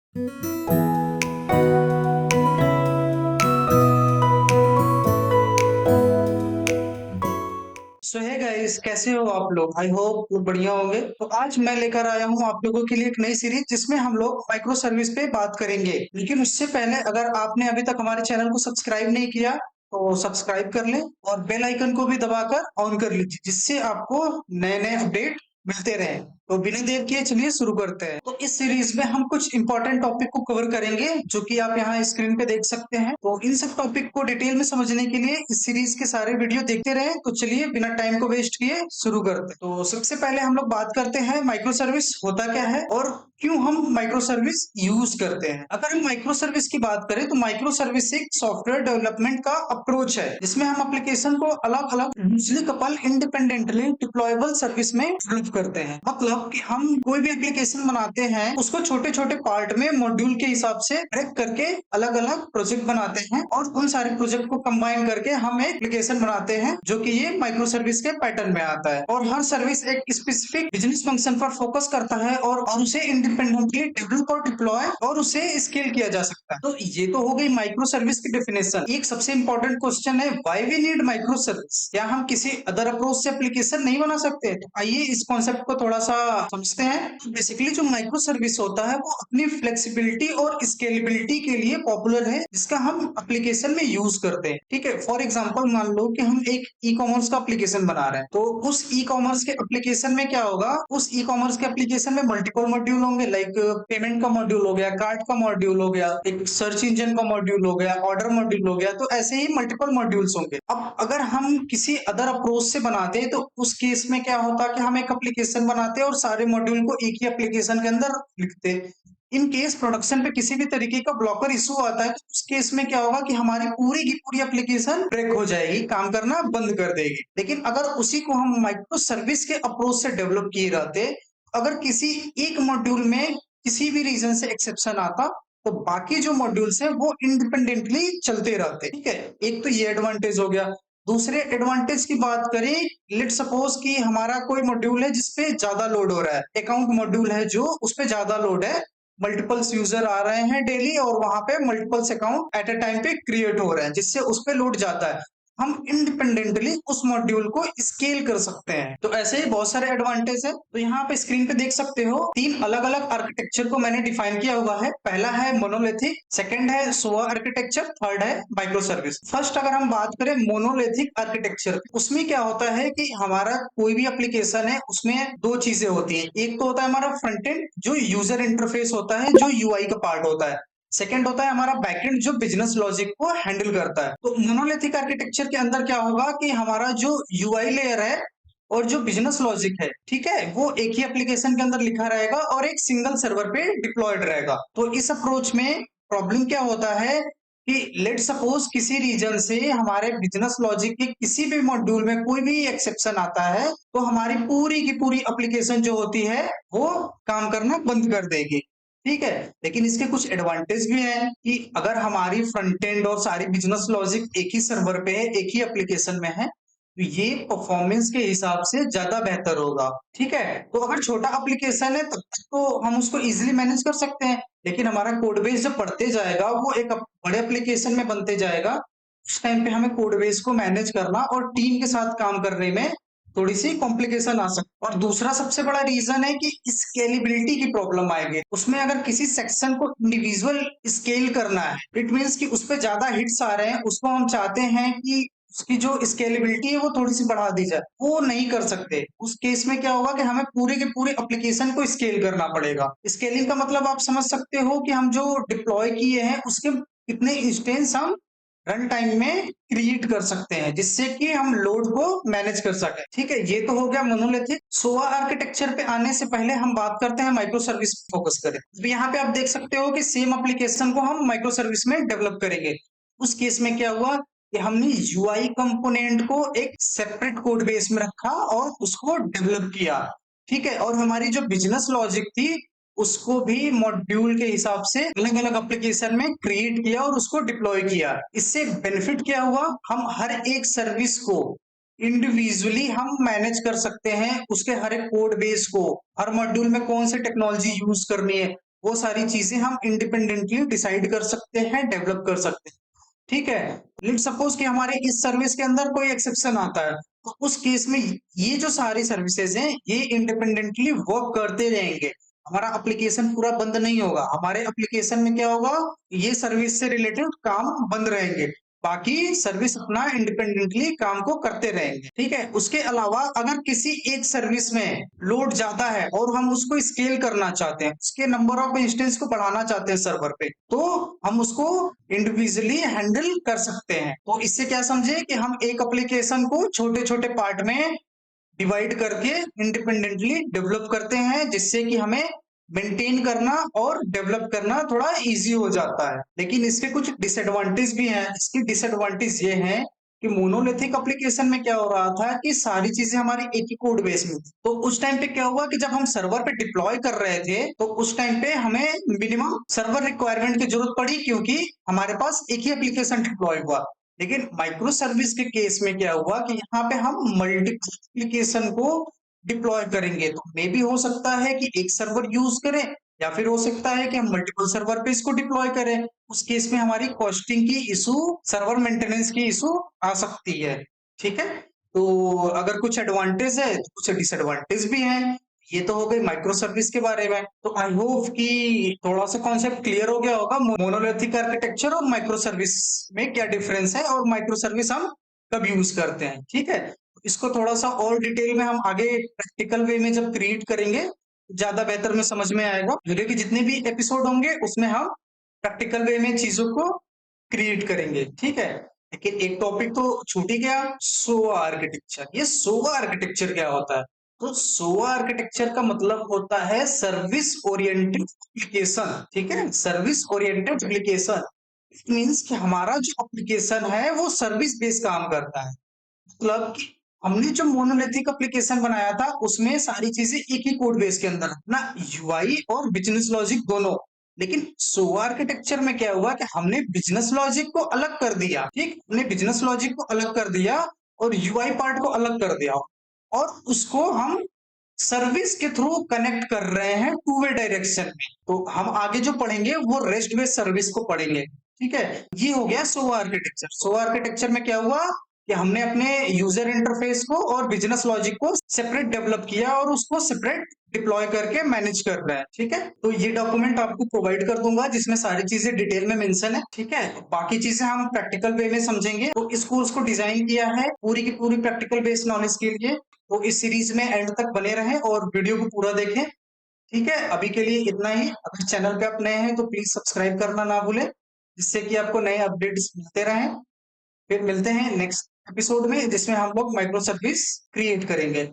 सो है गाइस, कैसे हो आप लोग? आई होप बढ़िया होंगे। तो आज मैं लेकर आया हूँ आप लोगों के लिए एक नई सीरीज जिसमें हम लोग माइक्रो सर्विस पे बात करेंगे। लेकिन उससे पहले अगर आपने अभी तक हमारे चैनल को सब्सक्राइब नहीं किया तो सब्सक्राइब कर लें और बेल आइकन को भी दबाकर ऑन कर लीजिए, जिससे आपको नए नए अपडेट मिलते रहें। तो बिना देर किए चलिए शुरू करते हैं। तो इस सीरीज में हम कुछ इंपॉर्टेंट टॉपिक को कवर करेंगे जो कि आप यहाँ स्क्रीन पे देख सकते हैं। तो इन सब टॉपिक को डिटेल में समझने के लिए इस सीरीज के सारे वीडियो देखते रहें। तो चलिए बिना टाइम को वेस्ट किए शुरू करते हैं। तो सबसे पहले हम लोग बात करते हैं माइक्रो सर्विस होता क्या है और क्यों हम माइक्रो सर्विस यूज करते हैं। अगर हम माइक्रो सर्विस की बात करें तो माइक्रो सर्विस एक सॉफ्टवेयर डेवलपमेंट का अप्रोच है जिसमें हम एप्लीकेशन को अलग अलग usually couple independently deployable service में डेवलप करते हैं। मतलब कि हम कोई भी एप्लीकेशन बनाते हैं उसको छोटे छोटे पार्ट में मॉड्यूल के हिसाब से ब्रेक करके अलग अलग प्रोजेक्ट बनाते हैं और उन सारे प्रोजेक्ट को कंबाइन करके हम एक एप्लीकेशन बनाते हैं जो कि ये माइक्रो सर्विस के पैटर्न में आता है। और हर सर्विस एक स्पेसिफिक बिजनेस फंक्शन पर फोकस करता है और उसे इंडिपेंडेंटली डेवलप और डिप्लॉय और उसे स्केल किया जा सकता है। तो ये तो हो गई माइक्रो सर्विस की डेफिनेशन। एक सबसे इंपॉर्टेंट क्वेश्चन है, why we need micro service? क्या हम किसी अदर अप्रोच से एप्लीकेशन नहीं बना सकते? तो आइए इस कॉन्सेप्ट को थोड़ा सा समझते हैं। बेसिकली जो माइक्रो सर्विस होता है वो अपनी फ्लेक्सिबिलिटी और स्केलेबिलिटी के लिए पॉपुलर है, जिसका हम एप्लीकेशन में यूज करते हैं। ठीक है, फॉर एग्जांपल मान लो कि हम एक ई कॉमर्स का एप्लीकेशन बना रहे हैं। तो उस ई कॉमर्स के एप्लीकेशन में क्या होगा, उस ई कॉमर्स के एप्लीकेशन में मल्टीपल मॉड्यूल होंगे, लाइक पेमेंट का मॉड्यूल हो गया, कार्ड का मॉड्यूल हो गया, एक सर्च इंजन का मॉड्यूल हो गया, ऑर्डर मॉड्यूल हो गया। तो ऐसे ही मल्टीपल मॉड्यूल्स होंगे। अब अगर हम किसी अदर अप्रोच से बनाते हैं तो उस केस में क्या होता कि हम एक एप्लीकेशन बनाते हैं और सारे मॉड्यूल को एक ही एप्लीकेशन के अंदर लिखते हैं। इन केस प्रोडक्शन पे किसी भी तरीके का ब्लॉकर इशू आता है तो उस केस में क्या होगा कि हमारी पूरी की पूरी एप्लीकेशन ब्रेक हो जाएगी, काम करना बंद कर देगी। लेकिन अगर उसी को हम माइक्रो सर्विस के अप्रोच से डेवलप किए रहते, अगर किसी एक मॉड्यूल में किसी भी रीजन से एक्सेप्शन आता तो बाकी जो मॉड्यूल्स हैं वो इंडिपेंडेंटली चलते रहते। ठीक है, एक तो ये एडवांटेज हो गया। दूसरे एडवांटेज की बात करें, लेट सपोज कि हमारा कोई मॉड्यूल है जिसपे ज्यादा लोड हो रहा है, अकाउंट मॉड्यूल है जो उस पे ज्यादा लोड है, मल्टीपल्स यूजर आ रहे हैं डेली और वहां पे multiples account at a time पे क्रिएट हो रहे हैं, जिससे उस पे लोड जाता है। हम इंडिपेंडेंटली उस मॉड्यूल को स्केल कर सकते हैं। तो ऐसे ही बहुत सारे एडवांटेज है। तो यहाँ पे स्क्रीन पे देख सकते हो तीन अलग अलग आर्किटेक्चर को मैंने डिफाइन किया हुआ है। पहला है मोनोलिथिक, सेकंड है सोआ आर्किटेक्चर, थर्ड है माइक्रो सर्विस। फर्स्ट अगर हम बात करें मोनोलिथिक आर्किटेक्चर, उसमें क्या होता है कि हमारा कोई भी एप्लीकेशन है उसमें दो चीजें होती है। एक तो होता है हमारा फ्रंट एंड जो यूजर इंटरफेस होता है, जो यूआई का पार्ट होता है। सेकंड होता है हमारा बैकएंड जो बिजनेस लॉजिक को हैंडल करता है। तो मोनोलिथिक आर्किटेक्चर के अंदर क्या होगा कि हमारा जो यूआई लेयर है और जो बिजनेस लॉजिक है, ठीक है, वो एक ही एप्लीकेशन के अंदर लिखा रहेगा और एक सिंगल सर्वर पे डिप्लॉयड रहेगा। तो इस अप्रोच में प्रॉब्लम क्या होता है कि लेट सपोज किसी रीजन से हमारे बिजनेस लॉजिक के किसी भी मॉड्यूल में कोई भी एक्सेप्शन आता है तो हमारी पूरी की पूरी एप्लीकेशन जो होती है वो काम करना बंद कर देगी। ठीक है, लेकिन इसके कुछ एडवांटेज भी हैं कि अगर हमारी फ्रंट एंड और सारी बिजनेस लॉजिक एक ही सर्वर पे है, एक ही एप्लीकेशन में है, तो ये परफॉर्मेंस के हिसाब से ज्यादा बेहतर होगा। ठीक है, तो अगर छोटा एप्लीकेशन है तब तक तो हम उसको इजीली मैनेज कर सकते हैं, लेकिन हमारा कोड बेस जब बढ़ते जाएगा वो एक बड़े एप्लीकेशन में बनते जाएगा, उस टाइम पे हमें कोड बेस को मैनेज करना और टीम के साथ काम करने में थोड़ी सी कॉम्प्लिकेशन आ सकती है। और दूसरा सबसे बड़ा रीजन है कि स्केलेबिलिटी की प्रॉब्लम आएगी। उसमें अगर किसी सेक्शन को इंडिविजुअल स्केल करना है, इट मीन्स कि उस पर ज्यादा हिट्स आ रहे हैं, उसको हम चाहते हैं कि उसकी जो स्केलेबिलिटी है वो थोड़ी सी बढ़ा दी जाए, वो नहीं कर सकते। उस केस में क्या होगा कि हमें पूरे के पूरे एप्लीकेशन को स्केल करना पड़ेगा। स्केलिंग का मतलब आप समझ सकते हो कि हम जो डिप्लॉय किए हैं उसके कितने इंस्टेंस हम रन टाइम में क्रिएट कर सकते हैं, जिससे कि हम लोड को मैनेज कर सके। ठीक है, ये तो हो गया मोनोलिथिक। सोआ आर्किटेक्चर पे आने से पहले हम बात करते हैं माइक्रो सर्विस पे फोकस करें। तो यहाँ पे आप देख सकते हो कि सेम एप्लीकेशन को हम माइक्रो सर्विस में डेवलप करेंगे। उस केस में क्या हुआ कि हमने यूआई कंपोनेंट को एक सेपरेट कोड बेस में रखा और उसको डेवलप किया। ठीक है, और हमारी जो बिजनेस लॉजिक थी उसको भी मॉड्यूल के हिसाब से अलग अलग एप्लीकेशन में क्रिएट किया और उसको डिप्लॉय किया। इससे बेनिफिट क्या हुआ, हम हर एक सर्विस को इंडिविजुअली हम मैनेज कर सकते हैं, उसके हर एक कोड बेस को, हर मॉड्यूल में कौन सी टेक्नोलॉजी यूज करनी है वो सारी चीजें हम इंडिपेंडेंटली डिसाइड कर सकते हैं, डेवलप कर सकते हैं। ठीक है, लेट सपोज कि हमारे इस सर्विस के अंदर कोई एक्सेप्शन आता है, तो उस केस में ये जो सारी सर्विसेज हैं ये इंडिपेंडेंटली वर्क करते रहेंगे। हमारा एप्लीकेशन पूरा बंद नहीं होगा। हमारे एप्लीकेशन में क्या होगा, ये सर्विस से रिलेटेड काम बंद रहेंगे, बाकी सर्विस अपना इंडिपेंडेंटली काम को करते रहेंगे। ठीक है, उसके अलावा अगर किसी एक सर्विस में लोड ज्यादा है और हम उसको स्केल करना चाहते हैं, उसके नंबर ऑफ इंस्टेंस को बढ़ाना चाहते हैं सर्वर पे, तो हम उसको इंडिविजुअली हैंडल कर सकते हैं। तो इससे क्या समझे कि हम एक एप्लीकेशन को छोटे छोटे पार्ट में डिवाइड करके इंडिपेंडेंटली डेवलप करते हैं, जिससे कि हमें मेंटेन करना और डेवलप करना थोड़ा इजी हो जाता है। लेकिन इसके कुछ डिसएडवांटेज भी हैं। इसकी डिसएडवांटेज ये है कि मोनोलिथिक एप्लीकेशन में क्या हो रहा था कि सारी चीजें हमारी एक ही कोड बेस में थी। तो उस टाइम पे क्या हुआ कि जब हम सर्वर पे डिप्लॉय कर रहे थे तो उस टाइम पे हमें मिनिमम सर्वर रिक्वायरमेंट की जरूरत पड़ी, क्योंकि हमारे पास एक ही एप्लीकेशन डिप्लॉय हुआ। लेकिन माइक्रो सर्विस के केस में क्या हुआ कि यहाँ पे हम मल्टीपल एप्लीकेशन को डिप्लॉय करेंगे। तो मे भी हो सकता है कि एक सर्वर यूज करें, या फिर हो सकता है कि हम मल्टीपल सर्वर पे इसको डिप्लॉय करें। उस केस में हमारी कॉस्टिंग की इशू, सर्वर मेंटेनेंस की इशू आ सकती है। ठीक है, तो अगर कुछ एडवांटेज है तो कुछ डिसएडवांटेज भी हैं। ये तो हो गई माइक्रो सर्विस के बारे में। तो आई होप कि थोड़ा सा कॉन्सेप्ट क्लियर हो गया होगा मोनोलिथिक आर्किटेक्चर और माइक्रो सर्विस में क्या डिफरेंस है और माइक्रो सर्विस हम कब यूज करते हैं। ठीक है, इसको थोड़ा सा और डिटेल में हम आगे प्रैक्टिकल वे में जब क्रिएट करेंगे ज्यादा बेहतर में समझ में आएगा। वीडियो के जितने भी एपिसोड होंगे उसमें हम प्रैक्टिकल वे में चीजों को क्रिएट करेंगे। ठीक है, लेकिन एक टॉपिक तो छूट ही गया, सोवा आर्किटेक्चर। ये सोवा आर्किटेक्चर क्या होता है? तो सोवा आर्किटेक्चर का मतलब होता है सर्विस ओरिएंटेड एप्लीकेशन। ठीक है, service oriented application it means कि हमारा जो एप्लीकेशन है वो सर्विस बेस्ड काम करता है। मतलब कि हमने जो मोनोलिथिक एप्लीकेशन बनाया था उसमें सारी चीजें एक ही कोड बेस के अंदर ना, यूआई और बिजनेस लॉजिक दोनों। लेकिन सोवा आर्किटेक्चर में क्या हुआ कि हमने बिजनेस लॉजिक को अलग कर दिया। ठीक, हमने बिजनेस लॉजिक को अलग कर दिया और यूआई पार्ट को अलग कर दिया, और उसको हम सर्विस के थ्रू कनेक्ट कर रहे हैं टू वे डायरेक्शन में। तो हम आगे जो पढ़ेंगे वो रेस्ट बेस्ड सर्विस को पढ़ेंगे। ठीक है, ये हो गया सोवा आर्किटेक्चर। सोवा आर्किटेक्चर में क्या हुआ कि हमने अपने यूजर इंटरफेस को और बिजनेस लॉजिक को सेपरेट डेवलप किया और उसको सेपरेट डिप्लॉय करके मैनेज कर रहे हैं। ठीक है, तो ये डॉक्यूमेंट आपको प्रोवाइड कर दूंगा जिसमें सारी चीजें डिटेल में मेंशन है। ठीक है, बाकी चीजें हम प्रैक्टिकल वे में समझेंगे। तो इस कोर्स को डिजाइन किया है पूरी की पूरी प्रैक्टिकल बेस्ड नॉलेज के लिए। तो इस सीरीज में एंड तक बने रहें और वीडियो को पूरा देखें। ठीक है, अभी के लिए इतना ही। अगर चैनल पे आप नए हैं तो प्लीज सब्सक्राइब करना ना भूलें, जिससे कि आपको नए अपडेट्स मिलते रहें। फिर मिलते हैं नेक्स्ट एपिसोड में जिसमें हम लोग माइक्रो सर्विस क्रिएट करेंगे।